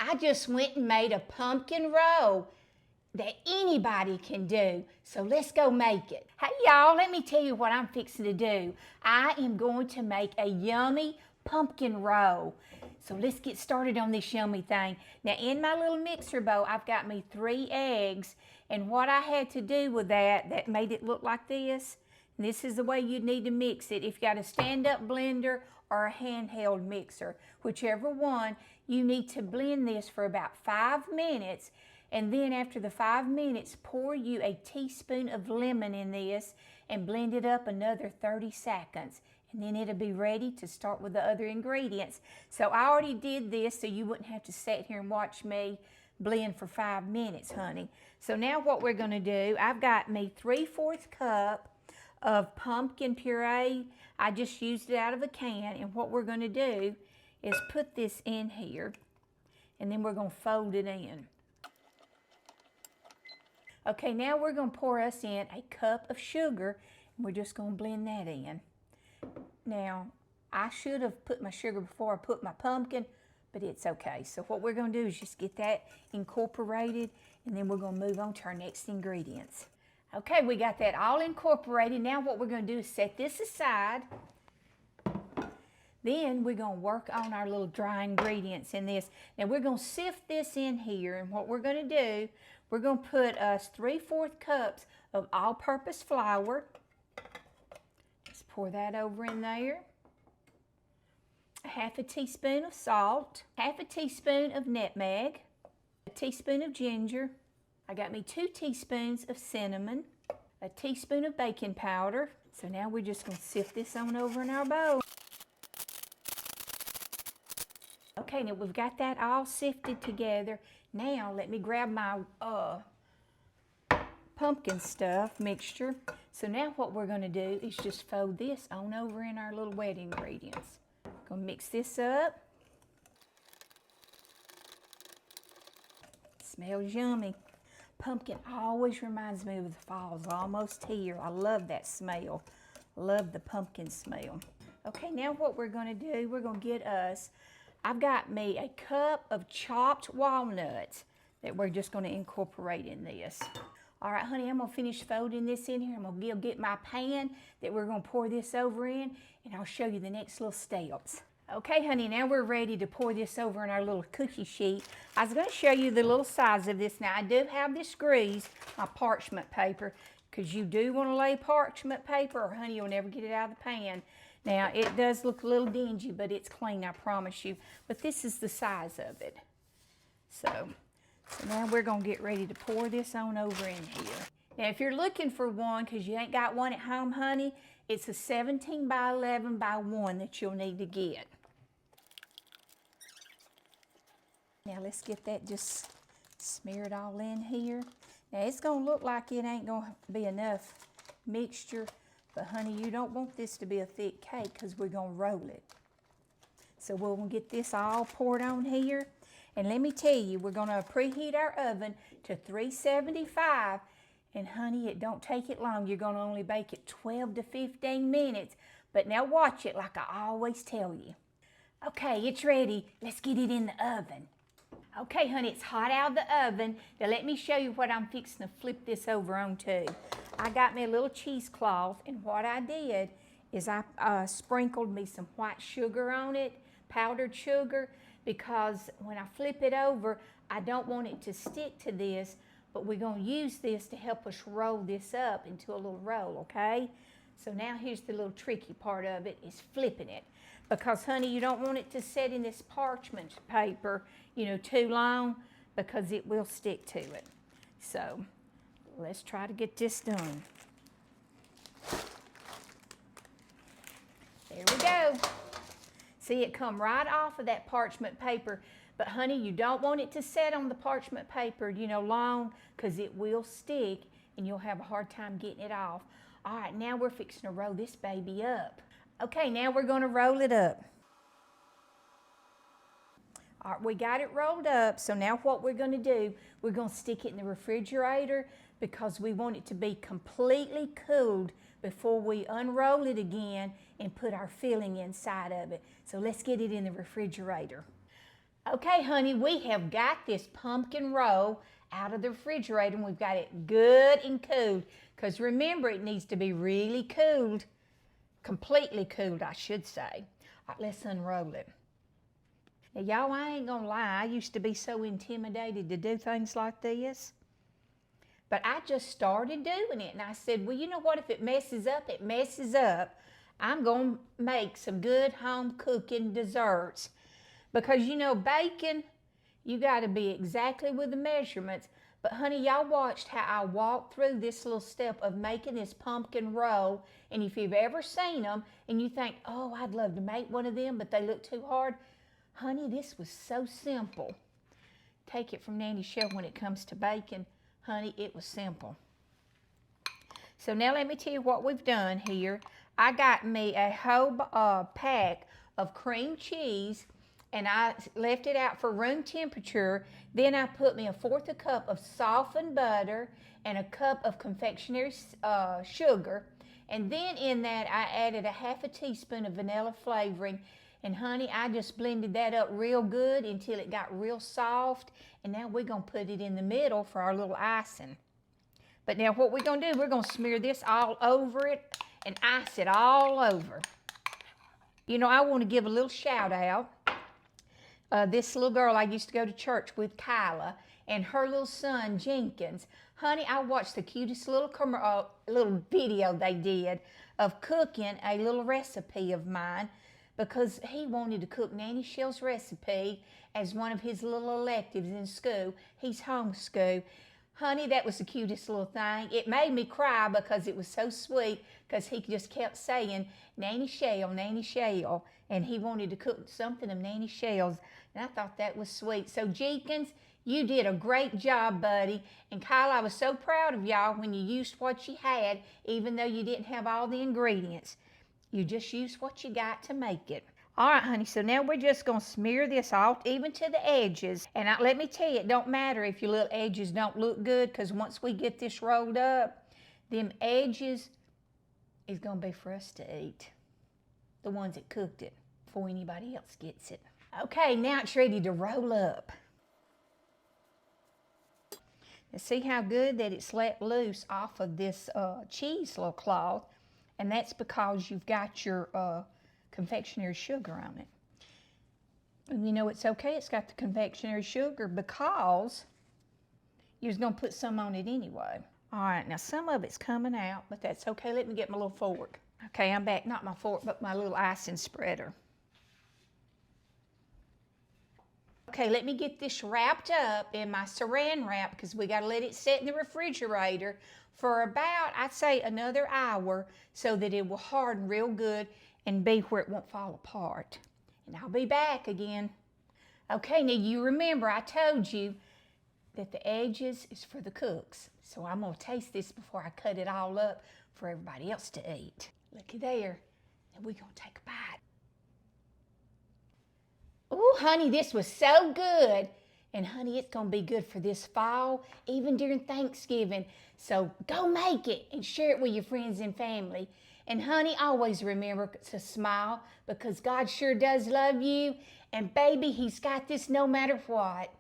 I just went and made a pumpkin roll that anybody can do. So let's go make it. Hey y'all, let me tell you what I'm fixing to do. I am going to make a yummy pumpkin roll. So let's get started on this yummy thing. Now in my little mixer bowl, I've got me 3 eggs. And what I had to do with that made it look like this. This is the way you need to mix it. If you got a stand-up blender or a handheld mixer, whichever one, you need to blend this for about 5 minutes. And then after the 5 minutes, pour you a teaspoon of lemon in this and blend it up another 30 seconds. And then it'll be ready to start with the other ingredients. So I already did this so you wouldn't have to sit here and watch me blend for 5 minutes, honey. So now what we're gonna do, I've got me 3/4 cup of pumpkin puree. I just used it out of a can. And what we're gonna do is put this in here and then we're gonna fold it in. Okay, now we're going to pour us in a cup of sugar, and we're just going to blend that in. Now, I should have put my sugar before I put my pumpkin, but it's okay. So what we're going to do is just get that incorporated, and then we're going to move on to our next ingredients. Okay, we got that all incorporated. Now what we're going to do is set this aside. Then we're going to work on our little dry ingredients in this. Now we're going to sift this in here, and what we're going to do, we're going to put us 3/4 cups of all-purpose flour. Let's pour that over in there. 1/2 teaspoon of salt, 1/2 teaspoon of nutmeg, 1 teaspoon of ginger. I got me 2 teaspoons of cinnamon, 1 teaspoon of baking powder. So now we're just going to sift this on over in our bowl. Okay, now we've got that all sifted together. Now let me grab my pumpkin stuff mixture. So now what we're going to do is just fold this on over in our little wet ingredients. Going to mix this up. Smells yummy. Pumpkin always reminds me of the fall's almost here. I love that smell. Love the pumpkin smell. Okay, now what we're going to do, we're going to get us, I've got me a cup of chopped walnuts that we're just going to incorporate in this. All right, honey, I'm going to finish folding this in here. I'm going to get my pan that we're going to pour this over in, and I'll show you the next little steps. Okay, honey, now we're ready to pour this over in our little cookie sheet. I was going to show you the little size of this. Now, I do have this grease, my parchment paper, because you do want to lay parchment paper, or honey, you'll never get it out of the pan. Now, it does look a little dingy, but it's clean, I promise you. But this is the size of it. So now we're going to get ready to pour this on over in here. Now, if you're looking for one, because you ain't got one at home, honey, it's a 17 by 11 by 1 that you'll need to get. Now, let's get that just smeared all in here. Now, it's going to look like it ain't going to be enough mixture. But honey, you don't want this to be a thick cake because we're going to roll it. So we'll get this all poured on here. And let me tell you, we're going to preheat our oven to 375. And honey, it don't take it long. You're going to only bake it 12 to 15 minutes. But now watch it like I always tell you. Okay, it's ready. Let's get it in the oven. Okay, honey, it's hot out of the oven. Now let me show you what I'm fixing to flip this over onto. I got me a little cheesecloth, and what I did is I sprinkled me some white sugar on it, powdered sugar, because when I flip it over, I don't want it to stick to this, but we're going to use this to help us roll this up into a little roll, okay? So now here's the little tricky part of it, is flipping it. Because, honey, you don't want it to sit in this parchment paper, you know, too long, because it will stick to it. So let's try to get this done. There we go. See, it come right off of that parchment paper. But honey, you don't want it to set on the parchment paper, you know, long, because it will stick and you'll have a hard time getting it off. All right, now we're fixing to roll this baby up. Okay, now we're going to roll it up. All right, we got it rolled up, so now what we're going to do, we're going to stick it in the refrigerator because we want it to be completely cooled before we unroll it again and put our filling inside of it. So let's get it in the refrigerator. Okay, honey, we have got this pumpkin roll out of the refrigerator and we've got it good and cooled. Because remember, it needs to be really cooled. Completely cooled, I should say. All right, let's unroll it. Now, y'all, I ain't gonna lie, I used to be so intimidated to do things like this. But I just started doing it and I said, well, you know what, if it messes up, it messes up. I'm gonna make some good home cooking desserts. Because you know, bacon, you gotta be exactly with the measurements. But honey, y'all watched how I walked through this little step of making this pumpkin roll. And if you've ever seen them and you think, oh, I'd love to make one of them, but they look too hard, honey, this was so simple. Take it from Nanny Shell when it comes to bacon. Honey, it was simple. So now let me tell you what we've done here. I got me a whole pack of cream cheese and I left it out for room temperature. Then I put me a 1/4 cup of softened butter and a cup of confectionery sugar. And then in that I added a 1/2 teaspoon of vanilla flavoring. And honey, I just blended that up real good until it got real soft. And now we're gonna put it in the middle for our little icing. But now what we're gonna do, we're gonna smear this all over it and ice it all over. You know, I wanna give a little shout out. This little girl I used to go to church with, Kyla, and her little son, Jenkins. Honey, I watched the cutest little video they did of cooking a little recipe of mine because he wanted to cook Nanny Shell's recipe as one of his little electives in school. He's homeschooled. Honey, that was the cutest little thing. It made me cry because it was so sweet because he just kept saying, Nanny Shell, Nanny Shell. And he wanted to cook something of Nanny Shell's. And I thought that was sweet. So Jenkins, you did a great job, buddy. And Kyle, I was so proud of y'all when you used what you had, even though you didn't have all the ingredients. You just used what you got to make it. All right, honey, so now we're just going to smear this all even to the edges. And let me tell you, it don't matter if your little edges don't look good because once we get this rolled up, them edges is going to be for us to eat. The ones that cooked it before anybody else gets it. Okay, now it's ready to roll up. Now see how good that it's let loose off of this cheese little cloth. And that's because you've got your confectionery sugar on it. And you know it's okay, it's got the confectionery sugar because you're going to put some on it anyway. All right, now some of it's coming out, but that's okay. Let me get my little fork. Okay, I'm back, not my fork, but my little icing spreader. Okay, let me get this wrapped up in my saran wrap because we got to let it sit in the refrigerator for about, I'd say, another hour so that it will harden real good and be where it won't fall apart. And I'll be back again. Okay, now you remember I told you that the edges is for the cooks. So I'm gonna taste this before I cut it all up for everybody else to eat. Looky there, and we're gonna take a bite. Ooh, honey, this was so good. And honey, it's gonna be good for this fall, even during Thanksgiving. So go make it and share it with your friends and family. And honey, always remember to smile because God sure does love you. And baby, He's got this no matter what.